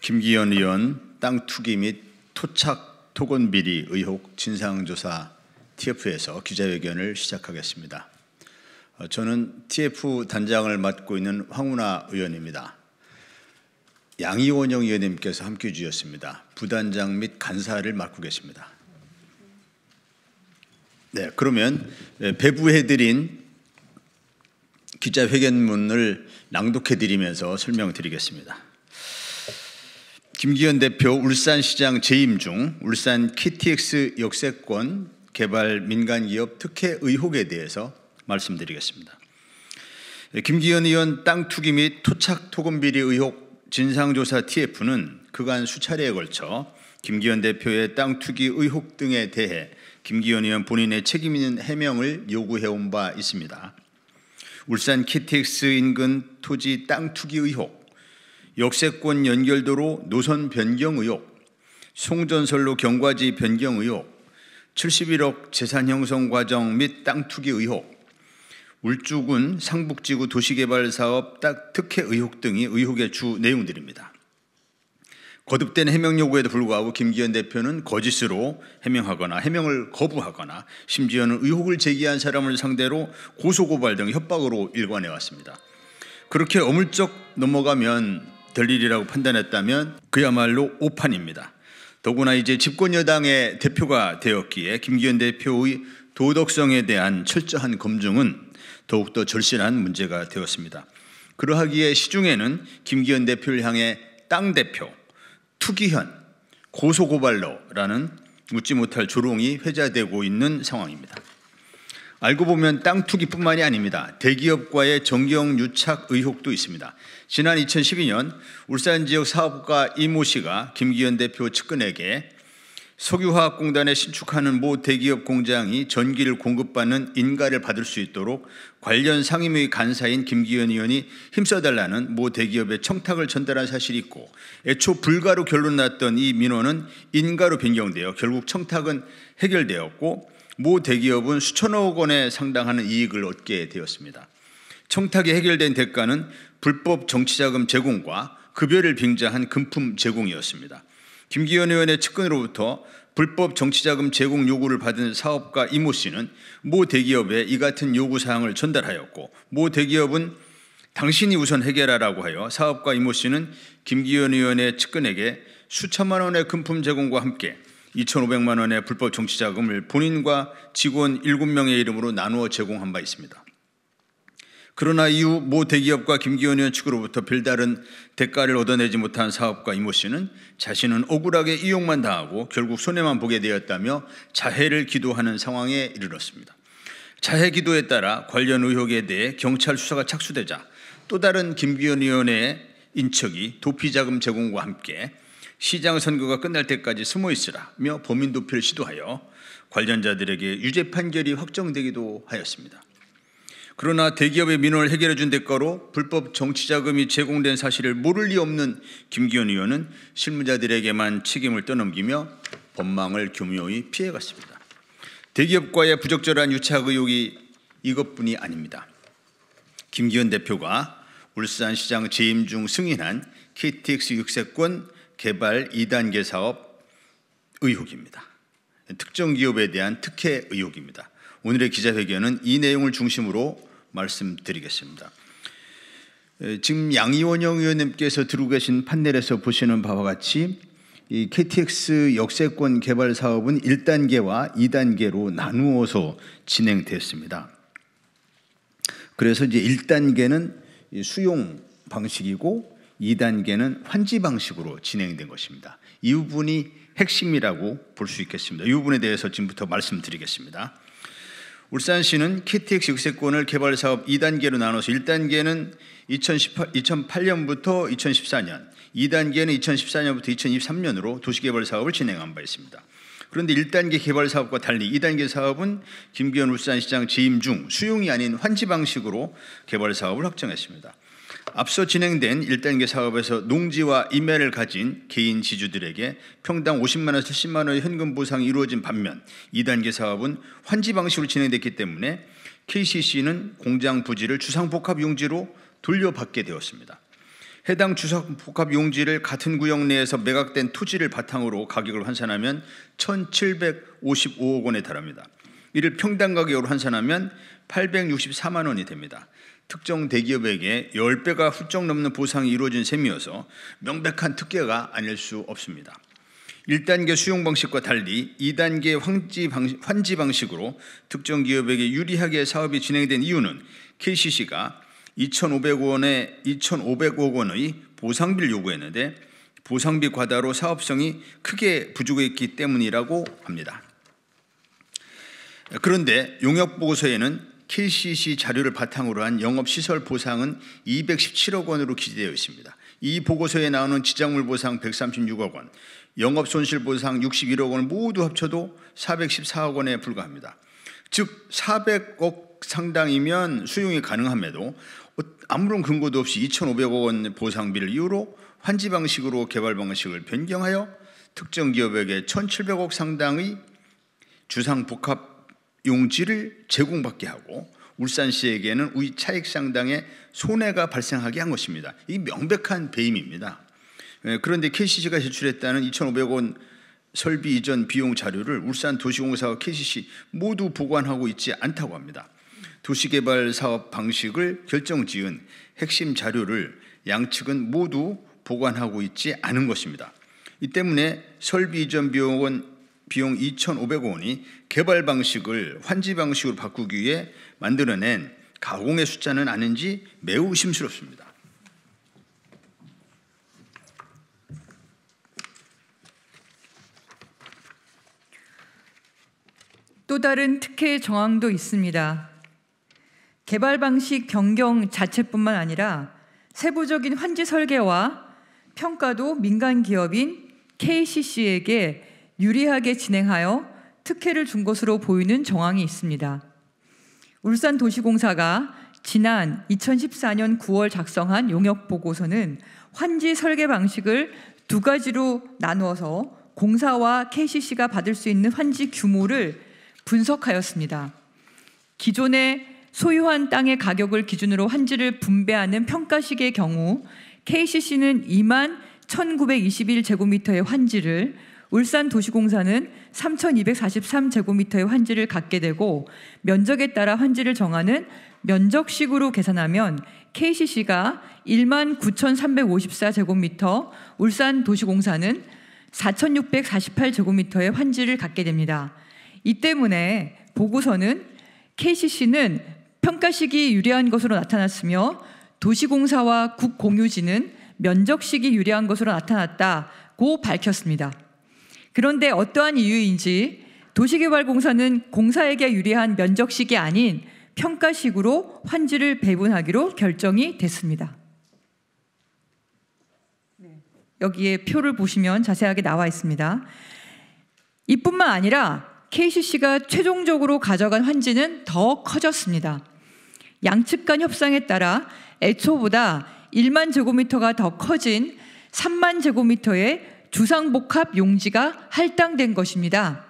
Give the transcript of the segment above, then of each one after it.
김기현 의원 땅 투기 및 토착 토건 비리 의혹 진상조사 TF에서 기자회견을 시작하겠습니다. 저는 TF 단장을 맡고 있는 황운하 의원입니다. 양이원영 의원님께서 함께해 주셨습니다. 부단장 및 간사를 맡고 계십니다. 네, 그러면 배부해드린 기자회견문을 낭독해드리면서 설명드리겠습니다. 김기현 대표 울산시장 재임 중 울산 KTX 역세권 개발 민간기업 특혜 의혹에 대해서 말씀드리겠습니다. 김기현 의원 땅 투기 및 토착 토건 비리 의혹 진상조사 TF는 그간 수차례에 걸쳐 김기현 대표의 땅 투기 의혹 등에 대해 김기현 의원 본인의 책임 있는 해명을 요구해온 바 있습니다. 울산 KTX 인근 토지 땅 투기 의혹, 역세권 연결도로 노선 변경 의혹, 송전선로 경과지 변경 의혹, 71억 재산 형성 과정 및 땅 투기 의혹, 울주군 상북지구 도시개발사업 땅 특혜 의혹 등이 의혹의 주 내용들입니다. 거듭된 해명 요구에도 불구하고 김기현 대표는 거짓으로 해명하거나 해명을 거부하거나 심지어는 의혹을 제기한 사람을 상대로 고소고발 등 협박으로 일관해 왔습니다. 그렇게 어물쩍 넘어가면 될 일이라고 판단했다면 그야말로 오판입니다. 더구나 이제 집권여당의 대표가 되었기에 김기현 대표의 도덕성에 대한 철저한 검증은 더욱더 절실한 문제가 되었습니다. 그러하기에 시중에는 김기현 대표를 향해 땅 대표, 투기현, 고소고발러라는 웃지 못할 조롱이 회자되고 있는 상황입니다. 알고 보면 땅 투기뿐만이 아닙니다. 대기업과의 정경유착 의혹도 있습니다. 지난 2012년 울산 지역 사업가 이모 씨가 김기현 대표 측근에게 석유화학공단에 신축하는 모 대기업 공장이 전기를 공급받는 인가를 받을 수 있도록 관련 상임위 간사인 김기현 의원이 힘써달라는 모 대기업의 청탁을 전달한 사실이 있고, 애초 불가로 결론 났던 이 민원은 인가로 변경되어 결국 청탁은 해결되었고 모 대기업은 수천억 원에 상당하는 이익을 얻게 되었습니다. 청탁이 해결된 대가는 불법 정치자금 제공과 급여를 빙자한 금품 제공이었습니다. 김기현 의원의 측근으로부터 불법 정치자금 제공 요구를 받은 사업가 이모 씨는 모 대기업에 이 같은 요구사항을 전달하였고, 모 대기업은 당신이 우선 해결하라고 하여 사업가 이모 씨는 김기현 의원의 측근에게 수천만 원의 금품 제공과 함께 2,500만 원의 불법 정치자금을 본인과 직원 7명의 이름으로 나누어 제공한 바 있습니다. 그러나 이후 모 대기업과 김기현 의원 측으로부터 별다른 대가를 얻어내지 못한 사업가 이모 씨는 자신은 억울하게 이용만 당하고 결국 손해만 보게 되었다며 자해를 기도하는 상황에 이르렀습니다. 자해 기도에 따라 관련 의혹에 대해 경찰 수사가 착수되자 또 다른 김기현 의원의 인척이 도피자금 제공과 함께 시장 선거가 끝날 때까지 숨어 있으라며 범인 도피를 시도하여 관련자들에게 유죄 판결이 확정되기도 하였습니다. 그러나 대기업의 민원을 해결해 준 대가로 불법 정치자금이 제공된 사실을 모를 리 없는 김기현 의원은 실무자들에게만 책임을 떠넘기며 법망을 교묘히 피해갔습니다. 대기업과의 부적절한 유착 의혹이 이것뿐이 아닙니다. 김기현 대표가 울산시장 재임 중 승인한 KTX 역세권 개발 2단계 사업 의혹입니다. 특정 기업에 대한 특혜 의혹입니다. 오늘의 기자회견은 이 내용을 중심으로 말씀드리겠습니다. 지금 양이원영 의원님께서 들고 계신 판넬에서 보시는 바와 같이 이 KTX 역세권 개발 사업은 1단계와 2단계로 나누어서 진행됐습니다. 그래서 이제 1단계는 수용 방식이고 2단계는 환지 방식으로 진행된 것입니다. 이 부분이 핵심이라고 볼 수 있겠습니다. 이 부분에 대해서 지금부터 말씀드리겠습니다. 울산시는 KTX 역세권을 개발 사업 2단계로 나눠서 1단계는 2008년부터 2014년, 2단계는 2014년부터 2023년으로 도시개발 사업을 진행한 바 있습니다. 그런데 1단계 개발 사업과 달리 2단계 사업은 김기현 울산시장 재임 중 수용이 아닌 환지 방식으로 개발 사업을 확정했습니다. 앞서 진행된 1단계 사업에서 농지와 임야를 가진 개인 지주들에게 평당 50만 원, 70만 원의 현금 보상이 이루어진 반면 2단계 사업은 환지 방식으로 진행됐기 때문에 KCC는 공장 부지를 주상복합 용지로 돌려받게 되었습니다. 해당 주상복합 용지를 같은 구역 내에서 매각된 토지를 바탕으로 가격을 환산하면 1,755억 원에 달합니다. 이를 평당 가격으로 환산하면 864만 원이 됩니다. 특정 대기업에게 10배가 훌쩍 넘는 보상이 이루어진 셈이어서 명백한 특혜가 아닐 수 없습니다. 1단계 수용 방식과 달리 2단계 환지 방식으로 특정 기업에게 유리하게 사업이 진행된 이유는 KCC가 2,500억 원의 보상비를 요구했는데 보상비 과다로 사업성이 크게 부족했기 때문이라고 합니다. 그런데 용역보고서에는 KCC 자료를 바탕으로 한 영업시설 보상은 217억 원으로 기재되어 있습니다. 이 보고서에 나오는 지작물 보상 136억 원, 영업손실 보상 61억 원 모두 합쳐도 414억 원에 불과합니다. 즉 400억 상당이면 수용이 가능함에도 아무런 근거도 없이 2,500억 원 보상비를 이유로 환지 방식으로 개발 방식을 변경하여 특정 기업에게 1,700억 상당의 주상복합 용지를 제공받게 하고 울산시에게는 우리 차익 상당의 손해가 발생하게 한 것입니다. 이 명백한 배임입니다. 그런데 KCC가 제출했다는 2,500억 원 설비 이전 비용 자료를 울산도시공사와 KCC 모두 보관하고 있지 않다고 합니다. 도시개발 사업 방식을 결정지은 핵심 자료를 양측은 모두 보관하고 있지 않은 것입니다. 이 때문에 설비 이전 비용 2,500억 원이 개발 방식을 환지 방식으로 바꾸기 위해 만들어낸 가공의 숫자는 아닌지 매우 의심스럽습니다. 또 다른 특혜 정황도 있습니다. 개발 방식 변경 자체뿐만 아니라 세부적인 환지 설계와 평가도 민간 기업인 KCC에게 유리하게 진행하여 특혜를 준 것으로 보이는 정황이 있습니다. 울산도시공사가 지난 2014년 9월 작성한 용역보고서는 환지 설계 방식을 두 가지로 나누어서 공사와 KCC가 받을 수 있는 환지 규모를 분석하였습니다. 기존의 소유한 땅의 가격을 기준으로 환지를 분배하는 평가식의 경우 KCC는 2만 1,921제곱미터의 환지를, 울산도시공사는 3,243제곱미터의 환지를 갖게 되고 면적에 따라 환지를 정하는 면적식으로 계산하면 KCC가 1만 9,354제곱미터, 울산도시공사는 4,648제곱미터의 환지를 갖게 됩니다. 이 때문에 보고서는 KCC는 평가식이 유리한 것으로 나타났으며 도시공사와 국공유지는 면적식이 유리한 것으로 나타났다고 밝혔습니다. 그런데 어떠한 이유인지 도시개발공사는 공사에게 유리한 면적식이 아닌 평가식으로 환지를 배분하기로 결정이 됐습니다. 여기에 표를 보시면 자세하게 나와 있습니다. 이뿐만 아니라 KCC가 최종적으로 가져간 환지는 더 커졌습니다. 양측 간 협상에 따라 애초보다 1만 제곱미터가 더 커진 3만 제곱미터의 주상복합 용지가 할당된 것입니다.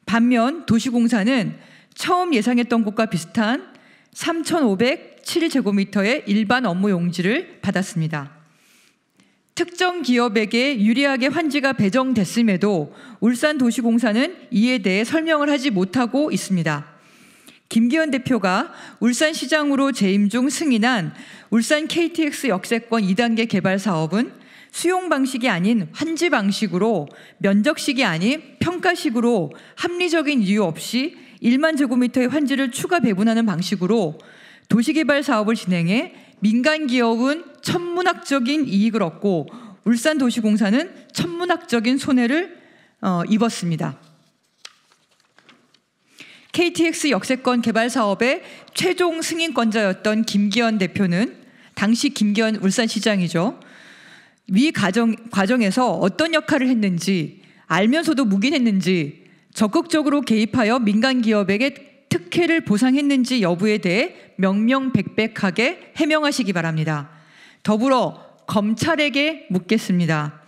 반면 도시공사는 처음 예상했던 것과 비슷한 3,507제곱미터의 일반 업무 용지를 받았습니다. 특정 기업에게 유리하게 환지가 배정됐음에도 울산도시공사는 이에 대해 설명을 하지 못하고 있습니다. 김기현 대표가 울산시장으로 재임 중 승인한 울산 KTX 역세권 2단계 개발 사업은 수용 방식이 아닌 환지 방식으로, 면적식이 아닌 평가식으로 합리적인 이유 없이 1만 제곱미터의 환지를 추가 배분하는 방식으로 도시개발 사업을 진행해 민간 기업은 천문학적인 이익을 얻고 울산도시공사는 천문학적인 손해를 입었습니다. KTX 역세권 개발 사업의 최종 승인권자였던 김기현 대표는, 당시 김기현 울산시장이죠, 위 과정에서 어떤 역할을 했는지, 알면서도 묵인했는지, 적극적으로 개입하여 민간 기업에게 특혜를 보상했는지 여부에 대해 명명백백하게 해명하시기 바랍니다. 더불어 검찰에게 묻겠습니다.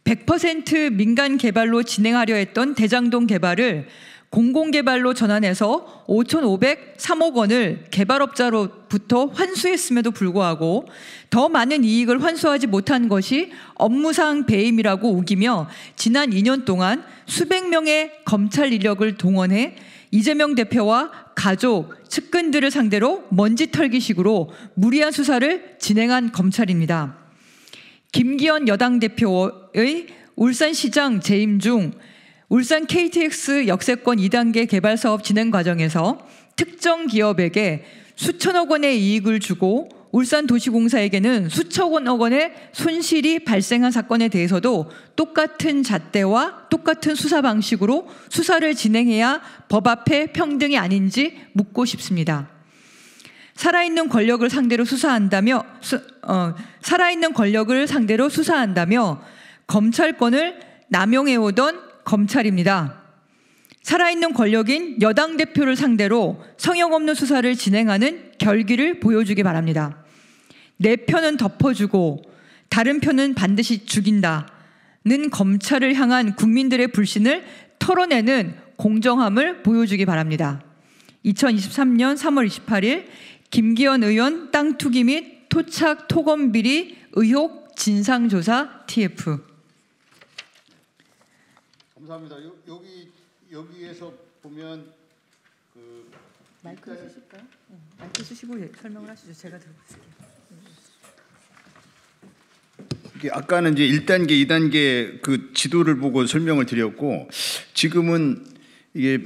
100% 민간 개발로 진행하려 했던 대장동 개발을 공공개발로 전환해서 5,503억 원을 개발업자로부터 환수했음에도 불구하고 더 많은 이익을 환수하지 못한 것이 업무상 배임이라고 우기며 지난 2년 동안 수백 명의 검찰 인력을 동원해 이재명 대표와 가족, 측근들을 상대로 먼지 털기식으로 무리한 수사를 진행한 검찰입니다. 김기현 여당 대표의 울산시장 재임 중 울산 KTX 역세권 2단계 개발 사업 진행 과정에서 특정 기업에게 수천억 원의 이익을 주고 울산도시공사에게는 수천억 원의 손실이 발생한 사건에 대해서도 똑같은 잣대와 똑같은 수사 방식으로 수사를 진행해야 법 앞에 평등이 아닌지 묻고 싶습니다. 살아있는 권력을 상대로 수사한다며 검찰권을 남용해오던 검찰입니다. 살아있는 권력인 여당 대표를 상대로 성역 없는 수사를 진행하는 결기를 보여주기 바랍니다. 내 편은 덮어주고 다른 편은 반드시 죽인다는 검찰을 향한 국민들의 불신을 털어내는 공정함을 보여주기 바랍니다. 2023년 3월 28일 김기현 의원 땅 투기 및 토착 토건 비리 의혹 진상조사 TF. 감사합니다. 여기에서 보면 마이크 쓰실까요? 마이크 쓰시고 설명을 하시죠. 제가 들고 있을게요. 아까는 이제 1단계, 2단계 그 지도를 보고 설명을 드렸고, 지금은 이게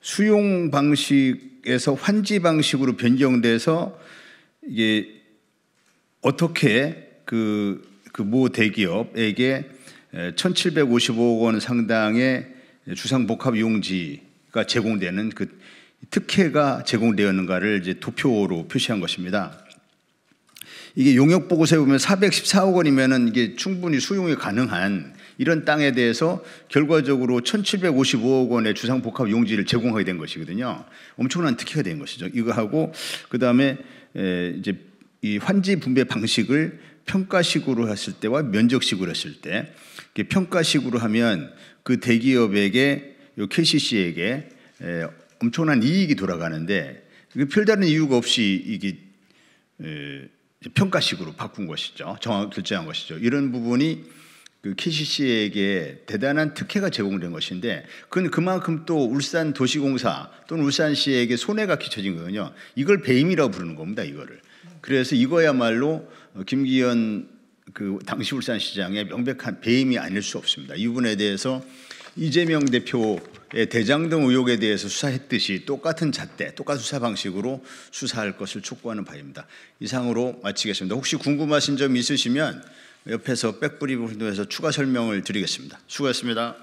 수용 방식에서 환지 방식으로 변경돼서 이게 어떻게 그 모 대기업에게 1,755억 원 상당의 주상복합용지가 제공되는 그 특혜가 제공되었는가를 이제 도표로 표시한 것입니다. 이게 용역 보고서에 보면 414억 원이면은 이게 충분히 수용이 가능한 이런 땅에 대해서 결과적으로 1,755억 원의 주상복합 용지를 제공하게 된 것이거든요. 엄청난 특혜가 된 것이죠. 이거하고 그다음에 이제 이 환지 분배 방식을 평가식으로 했을 때와 면적식으로 했을 때, 평가식으로 하면 그 대기업에게 요 KCC에게 엄청난 이익이 돌아가는데, 별다른 이유가 없이 이게 평가식으로 바꾼 것이죠. 결정한 것이죠. 이런 부분이 그 KCC에게 대단한 특혜가 제공된 것인데, 그건 그만큼 또 울산도시공사 또는 울산시에게 손해가 끼쳐진 거거든요. 이걸 배임이라고 부르는 겁니다. 이거를. 그래서 이거야말로 김기현 그 당시 울산시장의 명백한 배임이 아닐 수 없습니다. 이 부분에 대해서 이재명 대표의 대장동 의혹에 대해서 수사했듯이 똑같은 잣대, 똑같은 수사 방식으로 수사할 것을 촉구하는 바입니다. 이상으로 마치겠습니다. 혹시 궁금하신 점 있으시면 옆에서 백브리핑을 통해서 추가 설명을 드리겠습니다. 수고하셨습니다.